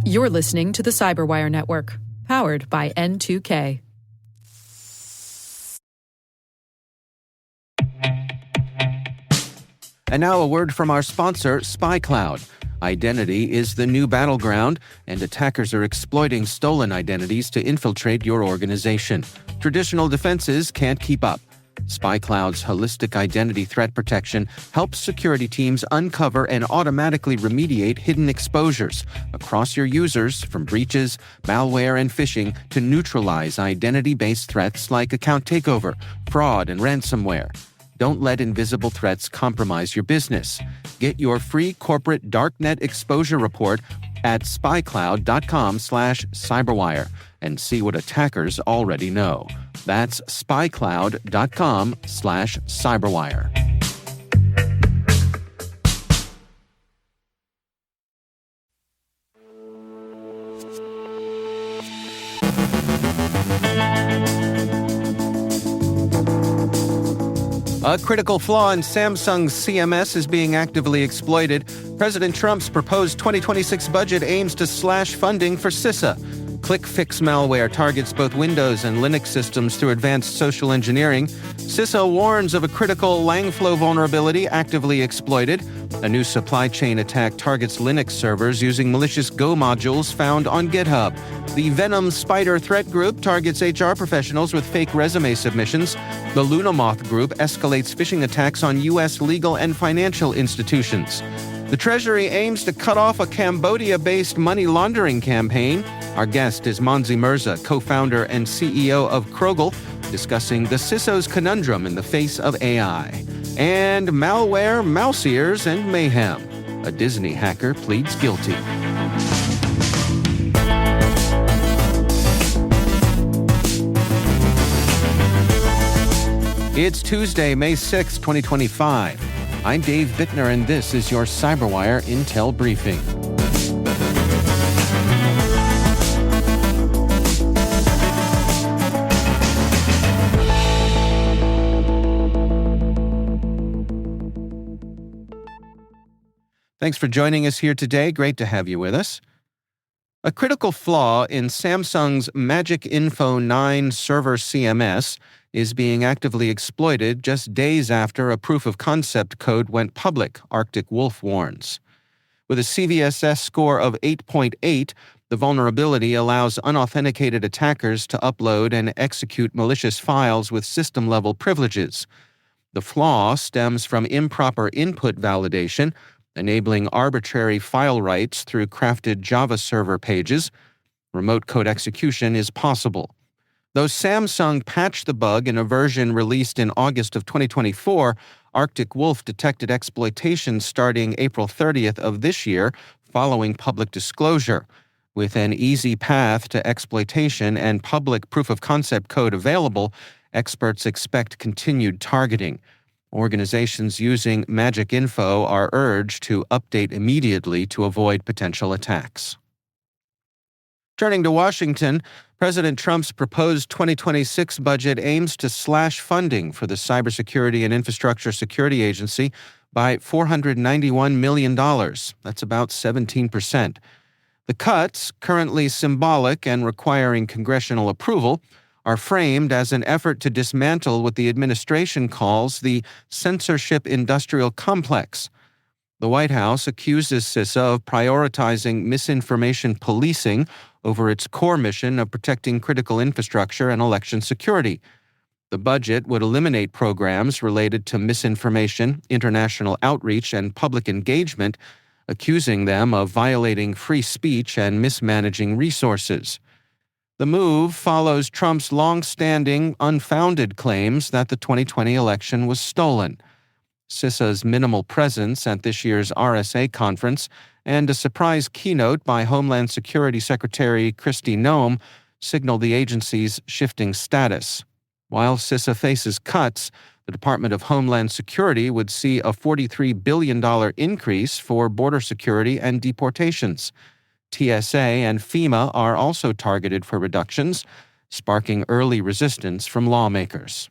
You're listening to the Cyberwire Network, powered by N2K. And now a word from our sponsor, SpyCloud. Identity is the new battleground, and attackers are exploiting stolen identities to infiltrate your organization. Traditional defenses can't keep up. SpyCloud's holistic identity threat protection helps security teams uncover and automatically remediate hidden exposures across your users, from breaches, malware, and phishing to neutralize identity-based threats like account takeover, fraud, and ransomware. Don't let invisible threats compromise your business. Get your free corporate darknet exposure report at spycloud.com/cyberwire and see what attackers already know. That's spycloud.com/cyberwire. A critical flaw in Samsung CMS is being actively exploited. President Trump's proposed 2026 budget aims to slash funding for CISA. ClickFix malware targets both Windows and Linux systems through advanced social engineering. CISA warns of a critical Langflow vulnerability actively exploited. A new supply chain attack targets Linux servers using Malicious Go modules found on GitHub. The Venom Spider threat group targets HR professionals with fake resume submissions. The Luna Moth group escalates phishing attacks on U.S. legal and financial institutions. The Treasury aims to cut off a Cambodia-based money laundering campaign. Our guest is Monzy Merza, co-founder and CEO of Crogl, discussing the CISO's conundrum in the face of AI. And malware, mouse ears, and mayhem. A Disney hacker pleads guilty. It's Tuesday, May 6, 2025. I'm Dave Bittner, and this is your Cyberwire Intel Briefing. Thanks for joining us here today. Great to have you with us. A critical flaw in Samsung's MagicINFO 9 server CMS is being actively exploited just days after a proof-of-concept code went public, Arctic Wolf warns. With a CVSS score of 8.8, the vulnerability allows unauthenticated attackers to upload and execute malicious files with system-level privileges. The flaw stems from improper input validation, enabling arbitrary file writes through crafted Java server pages. Remote code execution is possible. Though Samsung patched the bug in a version released in August of 2024, Arctic Wolf detected exploitation starting April 30th of this year, following public disclosure. With an easy path to exploitation and public proof-of-concept code available, experts expect continued targeting. Organizations using MagicINFO are urged to update immediately to avoid potential attacks. Turning to Washington, President Trump's proposed 2026 budget aims to slash funding for the Cybersecurity and Infrastructure Security Agency by $491 million. That's about 17%. The cuts, currently symbolic and requiring congressional approval, are framed as an effort to dismantle what the administration calls the censorship industrial complex. The White House accuses CISA of prioritizing misinformation policing over its core mission of protecting critical infrastructure and election security. The budget would eliminate programs related to misinformation, international outreach, and public engagement, accusing them of violating free speech and mismanaging resources. The move follows Trump's long-standing, unfounded claims that the 2020 election was stolen. CISA's minimal presence at this year's RSA conference and a surprise keynote by Homeland Security Secretary Kristi Noem signal the agency's shifting status. While CISA faces cuts, the Department of Homeland Security would see a $43 billion increase for border security and deportations. TSA and FEMA are also targeted for reductions, sparking early resistance from lawmakers.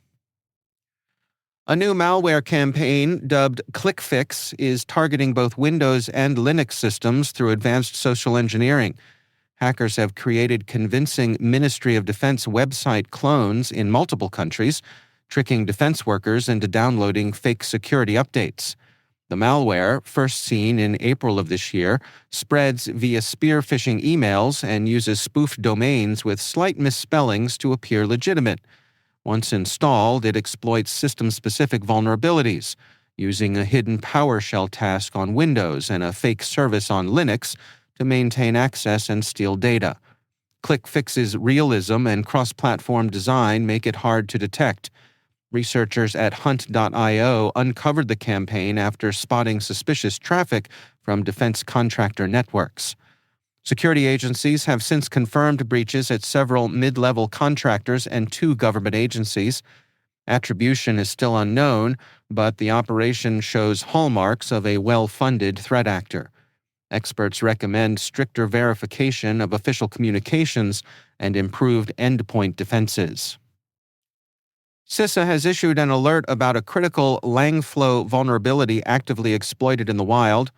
A new malware campaign dubbed ClickFix is targeting both Windows and Linux systems through advanced social engineering. Hackers have created convincing Ministry of Defense website clones in multiple countries, tricking defense workers into downloading fake security updates. The malware, first seen in April of this year, spreads via spear phishing emails and uses spoofed domains with slight misspellings to appear legitimate. Once installed, it exploits system-specific vulnerabilities, using a hidden PowerShell task on Windows and a fake service on Linux to maintain access and steal data. ClickFix's realism and cross-platform design make it hard to detect. Researchers at Hunt.io uncovered the campaign after spotting suspicious traffic from defense contractor networks. Security agencies have since confirmed breaches at several mid-level contractors and 2 government agencies. Attribution is still unknown, but the operation shows hallmarks of a well-funded threat actor. Experts recommend stricter verification of official communications and improved endpoint defenses. CISA has issued an alert about a critical Langflow vulnerability actively exploited in the wild.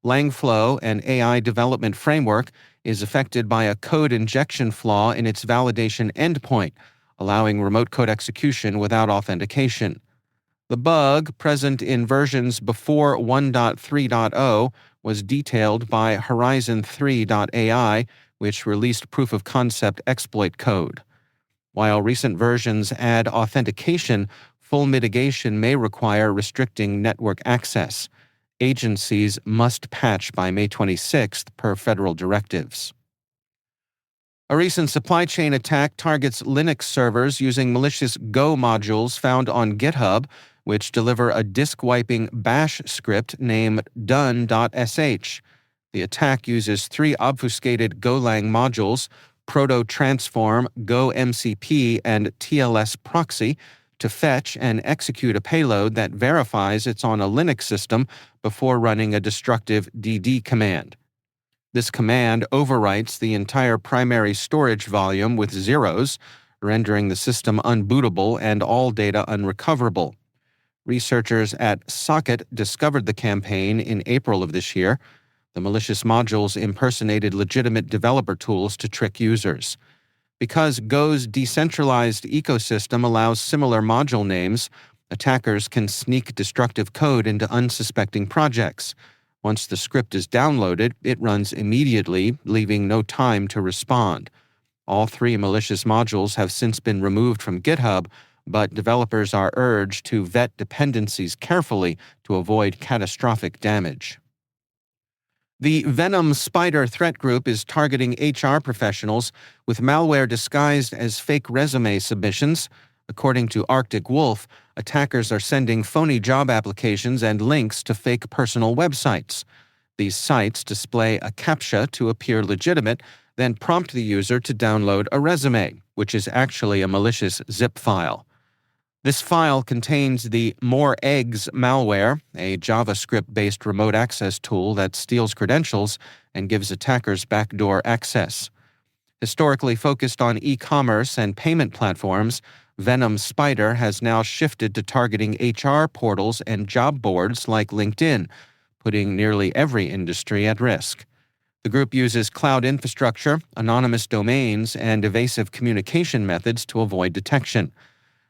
Langflow, an AI development framework, is affected by a code injection flaw in its validation endpoint, allowing remote code execution without authentication. The bug, present in versions before 1.3.0, was detailed by Horizon3.ai, which released proof-of-concept exploit code. While recent versions add authentication, full mitigation may require restricting network access. Agencies must patch by May 26th per federal directives. A recent supply chain attack targets Linux servers using Malicious Go modules found on GitHub, which deliver a disk-wiping bash script named done.sh. The attack uses 3 obfuscated Golang modules, Proto-Transform, Go-MCP, and TLS proxy, to fetch and execute a payload that verifies it's on a Linux system before running a destructive dd command. This command overwrites the entire primary storage volume with zeros, rendering the system unbootable and all data unrecoverable. Researchers at Socket discovered the campaign in April of this year. The malicious modules impersonated legitimate developer tools to trick users. Because Go's decentralized ecosystem allows similar module names, attackers can sneak destructive code into unsuspecting projects. Once the script is downloaded, it runs immediately, leaving no time to respond. All 3 malicious modules have since been removed from GitHub, but developers are urged to vet dependencies carefully to avoid catastrophic damage. The Venom Spider threat group is targeting HR professionals with malware disguised as fake resume submissions. According to Arctic Wolf, attackers are sending phony job applications and links to fake personal websites. These sites display a CAPTCHA to appear legitimate, then prompt the user to download a resume, which is actually a malicious zip file. This file contains the More Eggs malware, a JavaScript-based remote access tool that steals credentials and gives attackers backdoor access. Historically focused on e-commerce and payment platforms, Venom Spider has now shifted to targeting HR portals and job boards like LinkedIn, putting nearly every industry at risk. The group uses cloud infrastructure, anonymous domains, and evasive communication methods to avoid detection.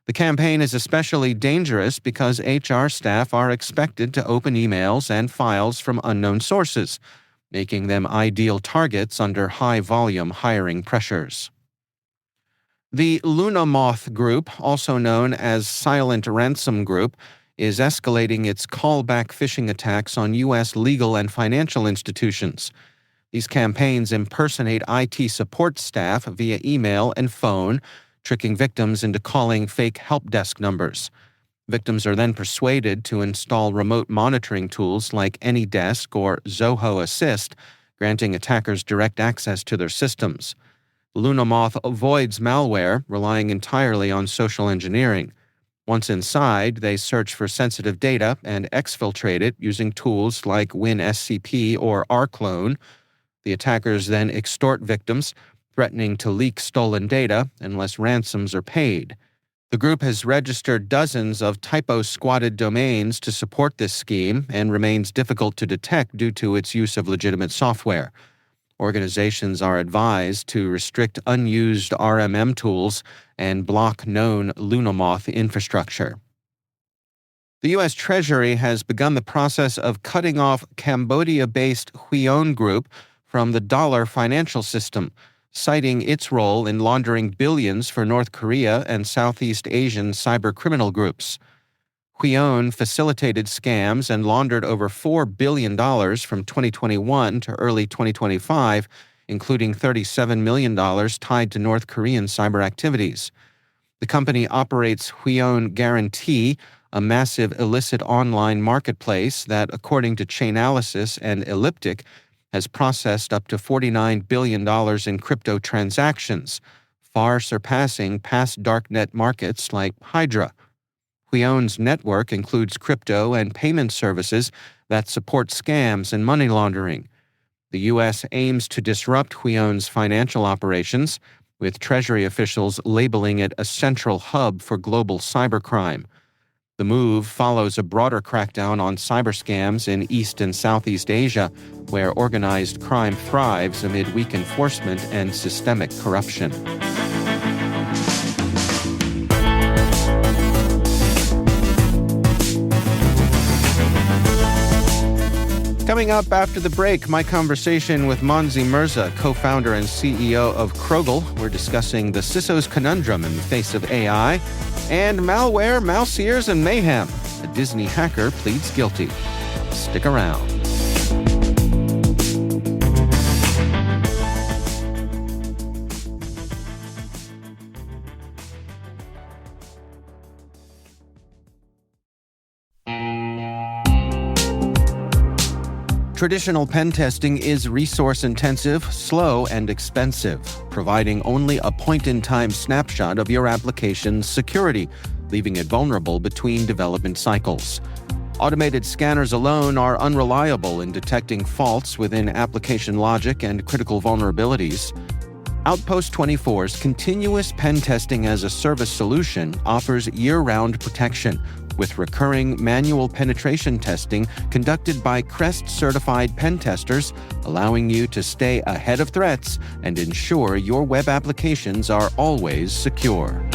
The campaign is especially dangerous because HR staff are expected to open emails and files from unknown sources, making them ideal targets under high-volume hiring pressures. The Luna Moth Group, also known as Silent Ransom Group, is escalating its callback phishing attacks on U.S. legal and financial institutions. These campaigns impersonate IT support staff via email and phone, tricking victims into calling fake help desk numbers. Victims are then persuaded to install remote monitoring tools like AnyDesk or Zoho Assist, granting attackers direct access to their systems. Luna Moth avoids malware, relying entirely on social engineering. Once inside, they search for sensitive data and exfiltrate it using tools like WinSCP or rclone. The attackers then extort victims, threatening to leak stolen data unless ransoms are paid. The group has registered dozens of typo-squatted domains to support this scheme and remains difficult to detect due to its use of legitimate software. Organizations are advised to restrict unused RMM tools and block known Luna Moth infrastructure. The U.S. Treasury has begun the process of cutting off Cambodia-based Hion Group from the dollar financial system, citing its role in laundering billions for North Korea and Southeast Asian cybercriminal groups. Hion facilitated scams and laundered over $4 billion from 2021 to early 2025, including $37 million tied to North Korean cyber activities. The company operates Hion Guarantee, a massive illicit online marketplace that, according to Chainalysis and Elliptic, has processed up to $49 billion in crypto transactions, far surpassing past darknet markets like Hydra. Hion's network includes crypto and payment services that support scams and money laundering. The U.S. aims to disrupt Hion's financial operations, with Treasury officials labeling it a central hub for global cybercrime. The move follows a broader crackdown on cyber scams in East and Southeast Asia, where organized crime thrives amid weak enforcement and systemic corruption. Coming up after the break, my conversation with Monzy Merza, co-founder and CEO of Crogl. We're discussing the CISO's conundrum in the face of AI, and malware, mouse ears, and mayhem. A Disney hacker pleads guilty. Stick around. Traditional pen testing is resource-intensive, slow, and expensive, providing only a point-in-time snapshot of your application's security, leaving it vulnerable between development cycles. Automated scanners alone are unreliable in detecting faults within application logic and critical vulnerabilities. Outpost 24's continuous pen testing as a service solution offers year-round protection, with recurring manual penetration testing conducted by CREST-certified pen testers, allowing you to stay ahead of threats and ensure your web applications are always secure.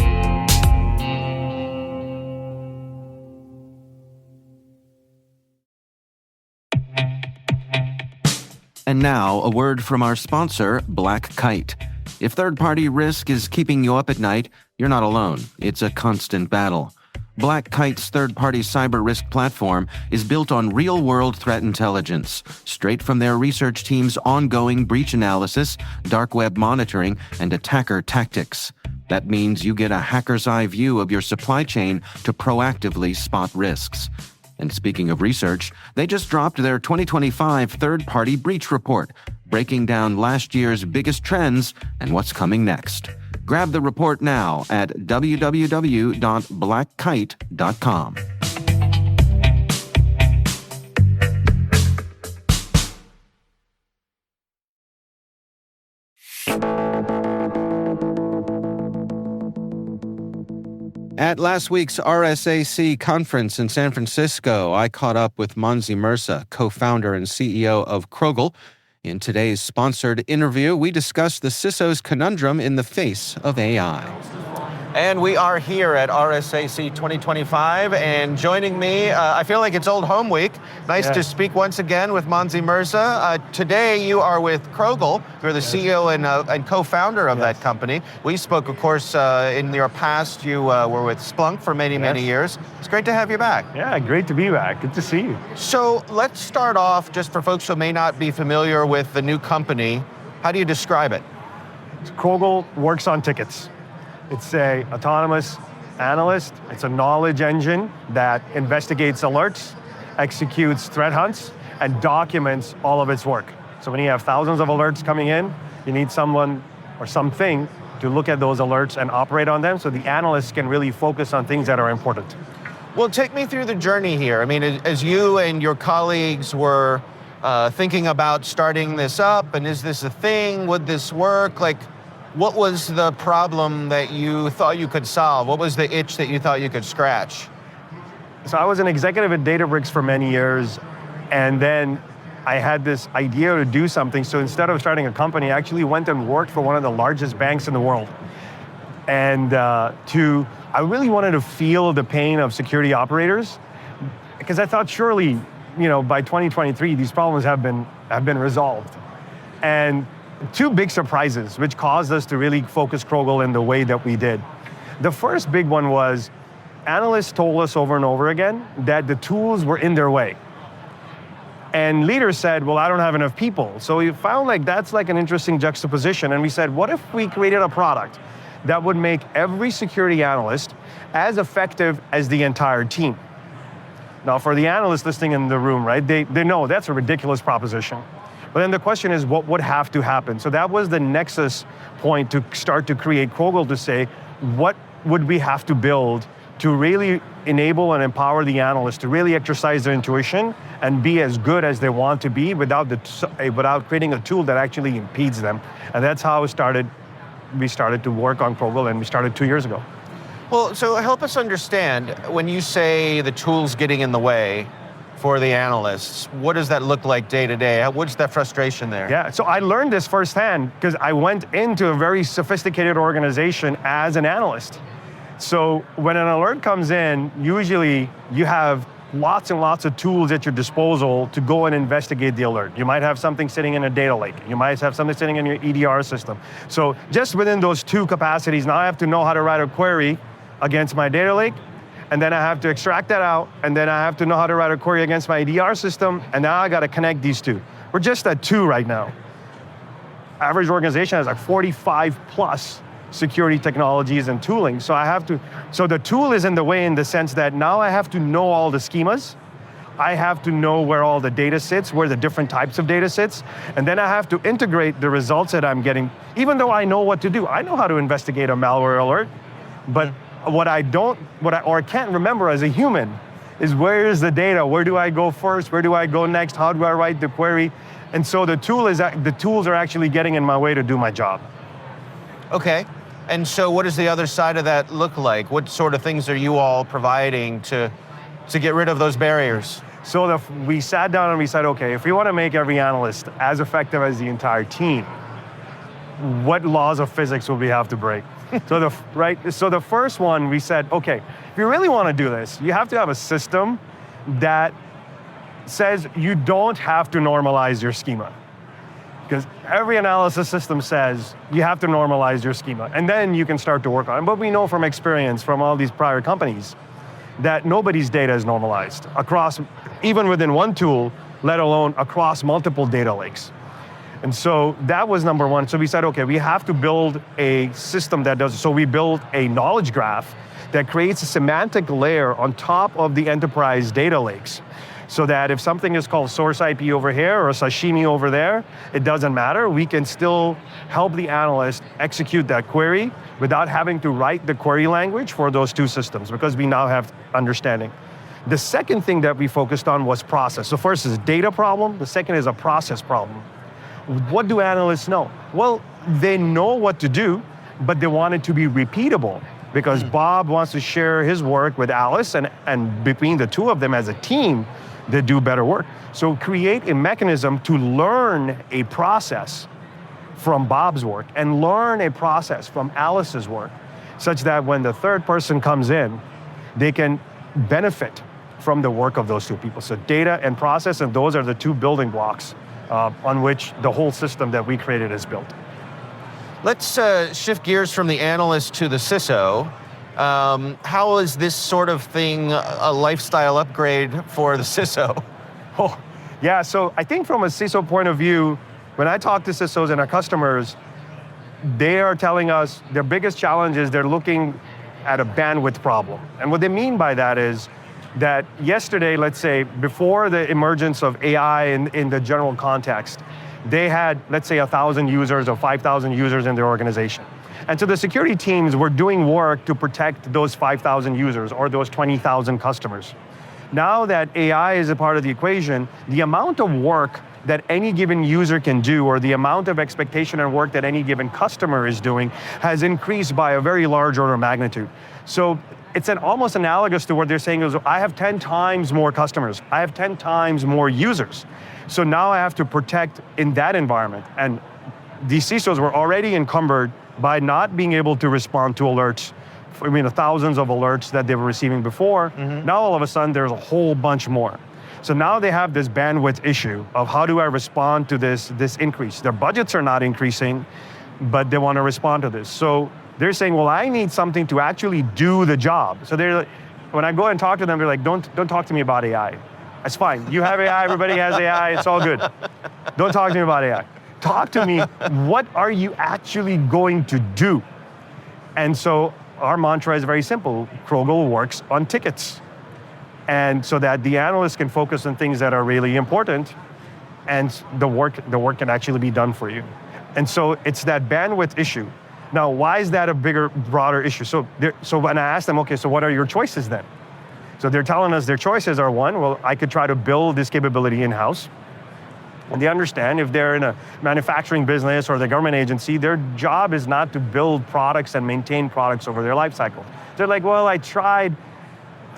And now, a word from our sponsor, Black Kite. If third-party risk is keeping you up at night, you're not alone. It's a constant battle. Black Kite's third-party cyber risk platform is built on real-world threat intelligence, straight from their research team's ongoing breach analysis, dark web monitoring, and attacker tactics. That means you get a hacker's eye view of your supply chain to proactively spot risks. And speaking of research, they just dropped their 2025 third-party breach report, breaking down last year's biggest trends and what's coming next. Grab the report now at www.blackkite.com. At last week's RSAC conference in San Francisco, I caught up with Monzy Merza, co-founder and CEO of Crogl. In today's sponsored interview, we discuss the CISO's conundrum in the face of AI. And we are here at RSAC 2025, and joining me, I feel like it's old home week. Nice to speak once again with Monzy Merza. Today you are with Crogl. You're the CEO and co-founder of that company. We spoke, of course, in your past. You were with Splunk for many, many years. It's great to have you back. Yeah, great to be back. Good to see you. So let's start off, just for folks who may not be familiar with the new company. How do you describe it? Crogl works on tickets. It's a autonomous analyst. It's a knowledge engine that investigates alerts, executes threat hunts, and documents all of its work. So when you have thousands of alerts coming in, you need someone or something to look at those alerts and operate on them so the analysts can really focus on things that are important. Well, take me through the journey here. I mean, as you and your colleagues were thinking about starting this up, and is this a thing? Would this work? What was the problem that you thought you could solve? What was the itch that you thought you could scratch? So I was an executive at Databricks for many years, and then I had this idea to do something. So instead of starting a company, I actually went and worked for one of the largest banks in the world. And I really wanted to feel the pain of security operators, because I thought surely, by 2023, these problems have been resolved. And two big surprises, which caused us to really focus Crogl in the way that we did. The first big one was, analysts told us over and over again that the tools were in their way. And leaders said, well, I don't have enough people. So we found that's an interesting juxtaposition. And we said, what if we created a product that would make every security analyst as effective as the entire team? Now, for the analysts listening in the room, right, they know that's a ridiculous proposition. But then the question is, what would have to happen? So that was the nexus point to start to create Crogl, to say, what would we have to build to really enable and empower the analysts to really exercise their intuition and be as good as they want to be without creating a tool that actually impedes them. And that's how we started to work on Crogl, and we started 2 years ago. Well, so help us understand, when you say the tool's getting in the way for the analysts, what does that look like day to day? What's that frustration there? Yeah, so I learned this firsthand because I went into a very sophisticated organization as an analyst. So when an alert comes in, usually you have lots and lots of tools at your disposal to go and investigate the alert. You might have something sitting in a data lake. You might have something sitting in your EDR system. So just within those two capacities, now I have to know how to write a query against my data lake, and then I have to extract that out, and then I have to know how to write a query against my EDR system, and now I got to connect these two. We're just at 2 right now. Average organization has 45 plus security technologies and tooling. So the tool is in the way in the sense that now I have to know all the schemas. I have to know where all the data sits, where the different types of data sits, and then I have to integrate the results that I'm getting. Even though I know what to do, I know how to investigate a malware alert, but what I can't remember as a human is, where is the data? Where do I go first? Where do I go next? How do I write the query? And so the tools are actually getting in my way to do my job. Okay. And so what does the other side of that look like? What sort of things are you all providing to get rid of those barriers? So we sat down and we said, okay, if we want to make every analyst as effective as the entire team, what laws of physics will we have to break? So the first one, we said, okay, if you really want to do this, you have to have a system that says you don't have to normalize your schema. Because every analysis system says you have to normalize your schema, and then you can start to work on it. But we know from experience from all these prior companies that nobody's data is normalized across, even within one tool, let alone across multiple data lakes. And so that was number one. So we said, okay, we have to build a system that does, so we built a knowledge graph that creates a semantic layer on top of the enterprise data lakes, so that if something is called source IP over here or sashimi over there, it doesn't matter. We can still help the analyst execute that query without having to write the query language for those two systems, because we now have understanding. The second thing that we focused on was process. So first is a data problem, the second is a process problem. What do analysts know? Well, they know what to do, but they want it to be repeatable, because Bob wants to share his work with Alice, and between the two of them as a team, they do better work. So create a mechanism to learn a process from Bob's work and learn a process from Alice's work, such that when the third person comes in, they can benefit from the work of those two people. So data and process, and those are the two building blocks on which the whole system that we created is built. Let's shift gears from the analyst to the CISO. How is this sort of thing a lifestyle upgrade for the CISO? Oh, yeah, so I think from a CISO point of view, when I talk to CISOs and our customers, they are telling us their biggest challenge is they're looking at a bandwidth problem. And what they mean by that is that yesterday, let's say, before the emergence of AI in the general context, they had, let's say, 1,000 users or 5,000 users in their organization. And so the security teams were doing work to protect those 5,000 users or those 20,000 customers. Now that AI is a part of the equation, the amount of work that any given user can do, or the amount of expectation and work that any given customer is doing, has increased by a very large order of magnitude. So it's almost analogous to what they're saying is, I have 10 times more customers, I have 10 times more users. So now I have to protect in that environment. And these CISOs were already encumbered by not being able to respond to alerts. I mean, the thousands of alerts that they were receiving before. Now all of a sudden there's a whole bunch more. So now they have this bandwidth issue of how do I respond to this increase? Their budgets are not increasing, but they want to respond to this. So they're saying, well, I need something to actually do the job. So when I go and talk to them, they're like, don't talk to me about AI. That's fine. You have AI, everybody has AI, it's all good. Don't talk to me about AI. Talk to me, what are you actually going to do? And so our mantra is very simple. Crogl works on tickets. And so that the analysts can focus on things that are really important, and the work can actually be done for you. And so it's that bandwidth issue. Now, why is that a bigger, broader issue? So when I ask them, okay, so what are your choices then? So they're telling us their choices are, one, well, I could try to build this capability in-house. And they understand if they're in a manufacturing business or the government agency, their job is not to build products and maintain products over their life cycle. They're like, well, I tried.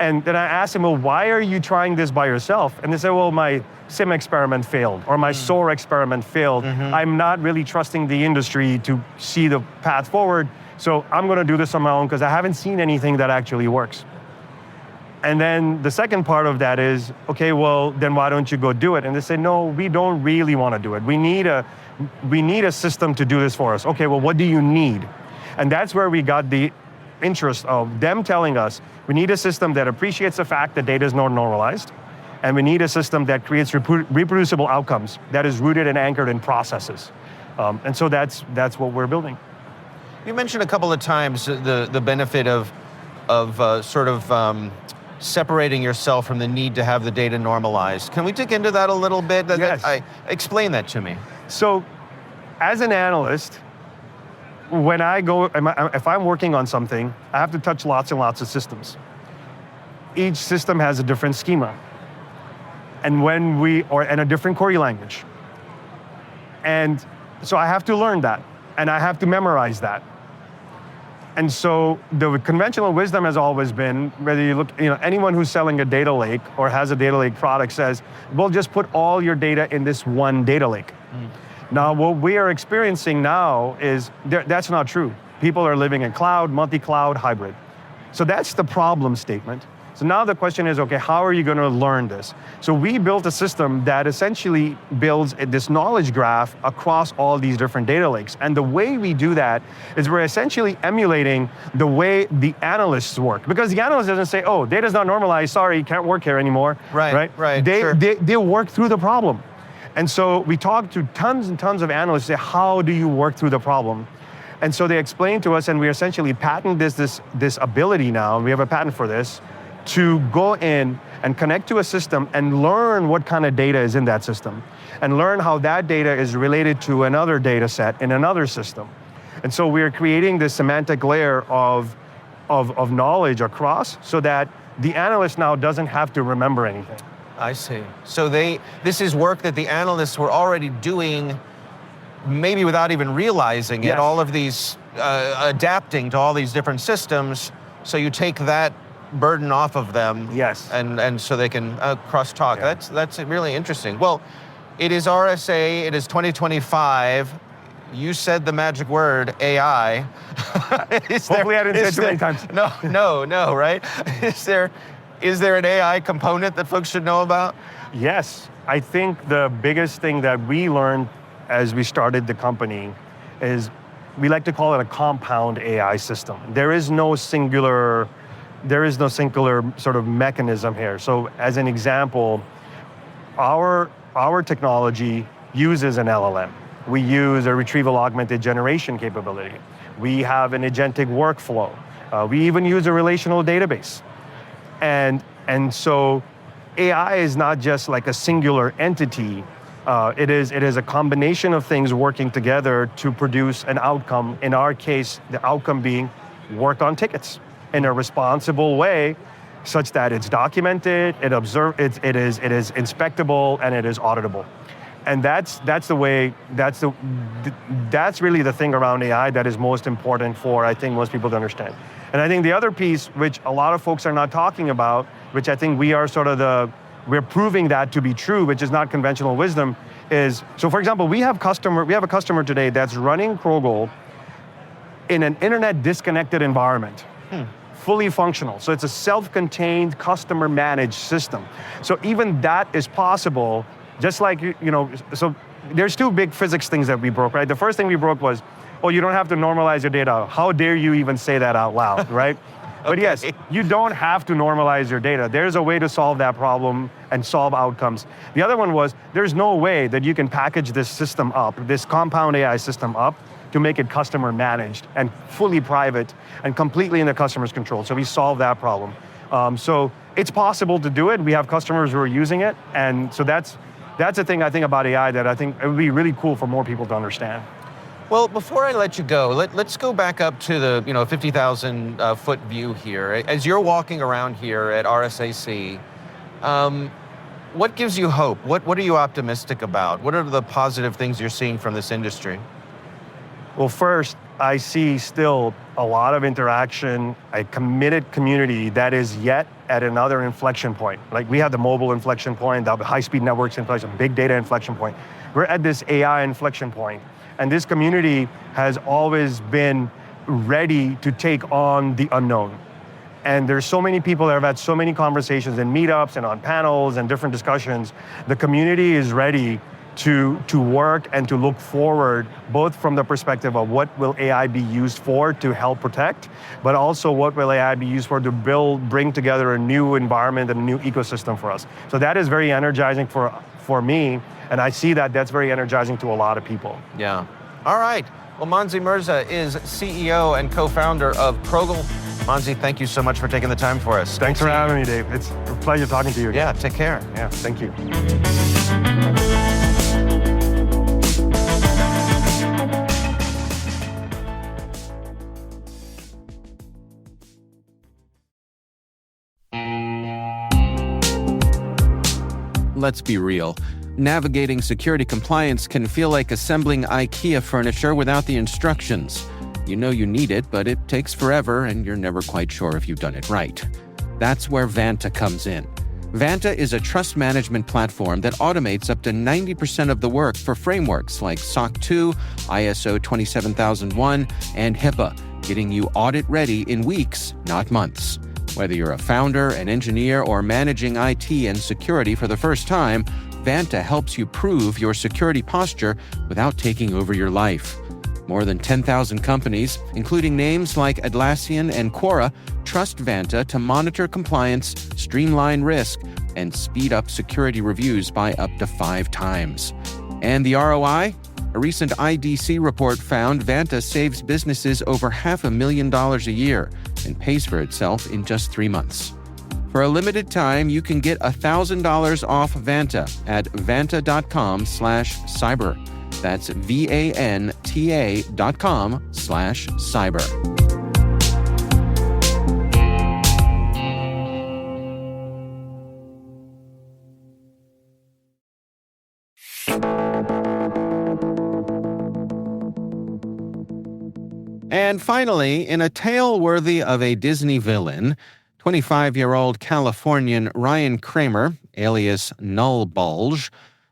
And then I asked them, well, why are you trying this by yourself? And they say, well, my SIM experiment failed, or my SOAR experiment failed. I'm not really trusting the industry to see the path forward, so I'm going to do this on my own because I haven't seen anything that actually works. And then the second part of that is, okay, well, then why don't you go do it? And they say, no, we don't really want to do it. We need a system to do this for us. Okay, well, what do you need? And that's where we got the interest of them telling us, we need a system that appreciates the fact that data is not normalized, and we need a system that creates reproducible outcomes, that is rooted and anchored in processes. And so that's what we're building. You mentioned a couple of times the benefit of separating yourself from the need to have the data normalized. Can we dig into that a little bit? Yes. Explain that to me. So, as an analyst, when I go, if I'm working on something, I have to touch lots and lots of systems. Each system has a different schema, and and a different query language. And so I have to learn that, and I have to memorize that. And so the conventional wisdom has always been, whether you look, anyone who's selling a data lake or has a data lake product says, well, just put all your data in this one data lake. Now, what we are experiencing now is that's not true. People are living in cloud, multi-cloud, hybrid. So that's the problem statement. So now the question is, okay, how are you going to learn this? So we built a system that essentially builds this knowledge graph across all these different data lakes. And the way we do that is we're essentially emulating the way the analysts work. Because the analyst doesn't say, oh, data's not normalized, sorry, can't work here anymore. Right. They work through the problem. And so we talked to tons and tons of analysts, say, how do you work through the problem? And so they explained to us, and we essentially patent this ability now, and we have a patent for this, to go in and connect to a system and learn what kind of data is in that system, and learn how that data is related to another data set in another system. And so we're creating this semantic layer of knowledge across, so that the analyst now doesn't have to remember anything. I see. So this is work that the analysts were already doing, maybe without even realizing it, all of these, adapting to all these different systems, so you take that burden off of them. Yes. And so they can cross-talk. Yeah. That's really interesting. Well, it is RSA, it is 2025. You said the magic word, AI. Hopefully I didn't say it too many times. No, right? Is there an AI component that folks should know about? Yes. I think the biggest thing that we learned as we started the company is we like to call it a compound AI system. There is no singular sort of mechanism here. So as an example, our technology uses an LLM. We use a retrieval augmented generation capability. We have an agentic workflow. We even use a relational database. And so AI is not just like a singular entity. It is a combination of things working together to produce an outcome. In our case, the outcome being work on tickets in a responsible way, such that it's documented, it is inspectable, and it is auditable. And that's really the thing around AI that is most important for, I think, most people to understand. And I think the other piece, which a lot of folks are not talking about, which I think we're proving that to be true, which is not conventional wisdom, is, so for example, we have a customer today that's running Crogl in an internet disconnected environment. Fully functional. So it's a self-contained, customer-managed system. So even that is possible, just like, so there's two big physics things that we broke, right? The first thing we broke was, you don't have to normalize your data. How dare you even say that out loud, right? But yes, you don't have to normalize your data. There's a way to solve that problem and solve outcomes. The other one was, there's no way that you can package this system up, this compound AI system up, to make it customer managed and fully private and completely in the customer's control. So we solved that problem. So it's possible to do it. We have customers who are using it. And so that's the thing I think about AI that I think it would be really cool for more people to understand. Well, before I let you go, let's go back up to the 50,000 foot view here. As you're walking around here at RSAC, what gives you hope? What are you optimistic about? What are the positive things you're seeing from this industry? Well, first, I see still a lot of interaction, a committed community that is yet at another inflection point. Like we have the mobile inflection point, the high-speed networks inflection, big data inflection point. We're at this AI inflection point, and this community has always been ready to take on the unknown. And there's so many people that have had so many conversations in meetups and on panels and different discussions. The community is ready to work and to look forward, both from the perspective of what will AI be used for to help protect, but also what will AI be used for to bring together a new environment and a new ecosystem for us. So that is very energizing for me, and I see that that's very energizing to a lot of people. Yeah. All right. Well, Monzy Merza is CEO and co-founder of Crogl. Monzy, thank you so much for taking the time for us. Thanks for having me, Dave. It's a pleasure talking to you again. Yeah, take care. Yeah, thank you. Let's be real. Navigating security compliance can feel like assembling IKEA furniture without the instructions. You know you need it, but it takes forever and you're never quite sure if you've done it right. That's where Vanta comes in. Vanta is a trust management platform that automates up to 90% of the work for frameworks like SOC 2, ISO 27001, and HIPAA, getting you audit ready in weeks, not months. Whether you're a founder, an engineer, or managing IT and security for the first time, Vanta helps you prove your security posture without taking over your life. More than 10,000 companies, including names like Atlassian and Quora, trust Vanta to monitor compliance, streamline risk, and speed up security reviews by up to 5 times. And the ROI? A recent IDC report found Vanta saves businesses over $500,000 a year and pays for itself in just 3 months. For a limited time, you can get $1,000 off Vanta at vanta.com/cyber. That's VANTA.com/cyber. And finally, in a tale worthy of a Disney villain, 25-year-old Californian Ryan Kramer, alias Nullbulge,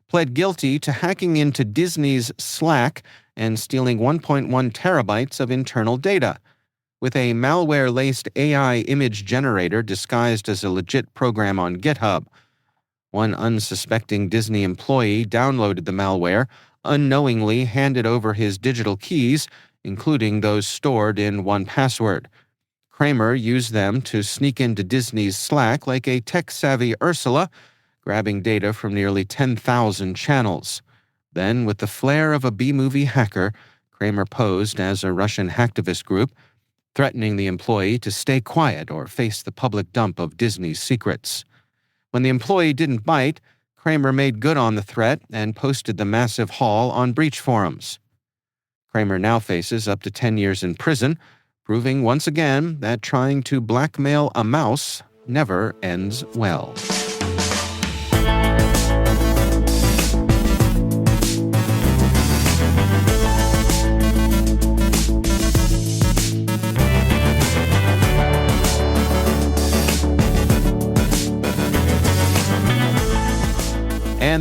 pled guilty to hacking into Disney's Slack and stealing 1.1 terabytes of internal data. With a malware-laced AI image generator disguised as a legit program on GitHub. One unsuspecting Disney employee downloaded the malware, unknowingly handed over his digital keys, including those stored in 1Password. Kramer used them to sneak into Disney's Slack like a tech-savvy Ursula, grabbing data from nearly 10,000 channels. Then, with the flair of a B-movie hacker, Kramer posed as a Russian hacktivist group, threatening the employee to stay quiet or face the public dump of Disney's secrets. When the employee didn't bite, Kramer made good on the threat and posted the massive haul on breach forums. Kramer now faces up to 10 years in prison, proving once again that trying to blackmail a mouse never ends well.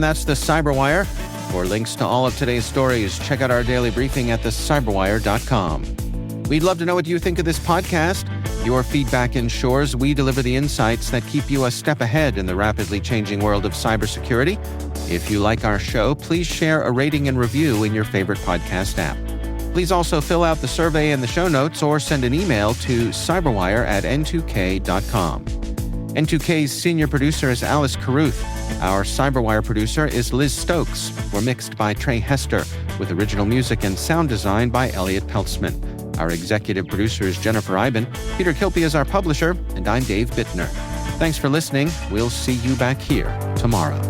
Again, that's the Cyberwire. For links to all of today's stories, check out our daily briefing at thecyberwire.com. We'd love to know what you think of this podcast. Your feedback ensures we deliver the insights that keep you a step ahead in the rapidly changing world of cybersecurity. If you like our show, please share a rating and review in your favorite podcast app. Please also fill out the survey in the show notes or send an email to cyberwire@n2k.com. N2K's senior producer is Alice Carruth. Our Cyberwire producer is Liz Stokes. We're mixed by Trey Hester, with original music and sound design by Elliot Peltzman. Our executive producer is Jennifer Iben. Peter Kilpie is our publisher, and I'm Dave Bittner. Thanks for listening. We'll see you back here tomorrow.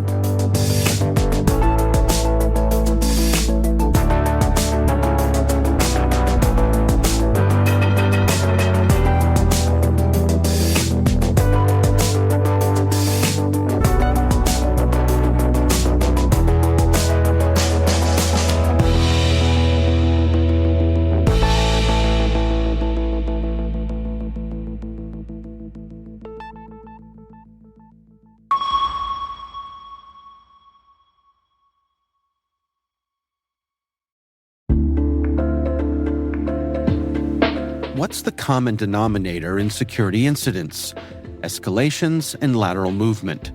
What's the common denominator in security incidents? Escalations and lateral movement.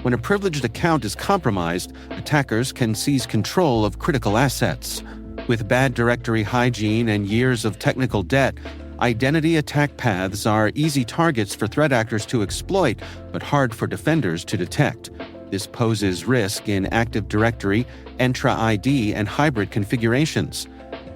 When a privileged account is compromised, attackers can seize control of critical assets. With bad directory hygiene and years of technical debt, identity attack paths are easy targets for threat actors to exploit, but hard for defenders to detect. This poses risk in Active Directory, Entra ID, and hybrid configurations.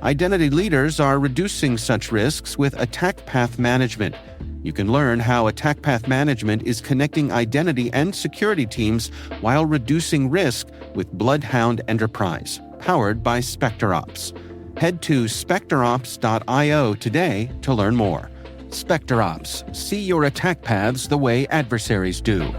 Identity leaders are reducing such risks with attack path management. You can learn how attack path management is connecting identity and security teams while reducing risk with Bloodhound Enterprise, powered by SpecterOps. Head to specterops.io today to learn more. SpecterOps, see your attack paths the way adversaries do.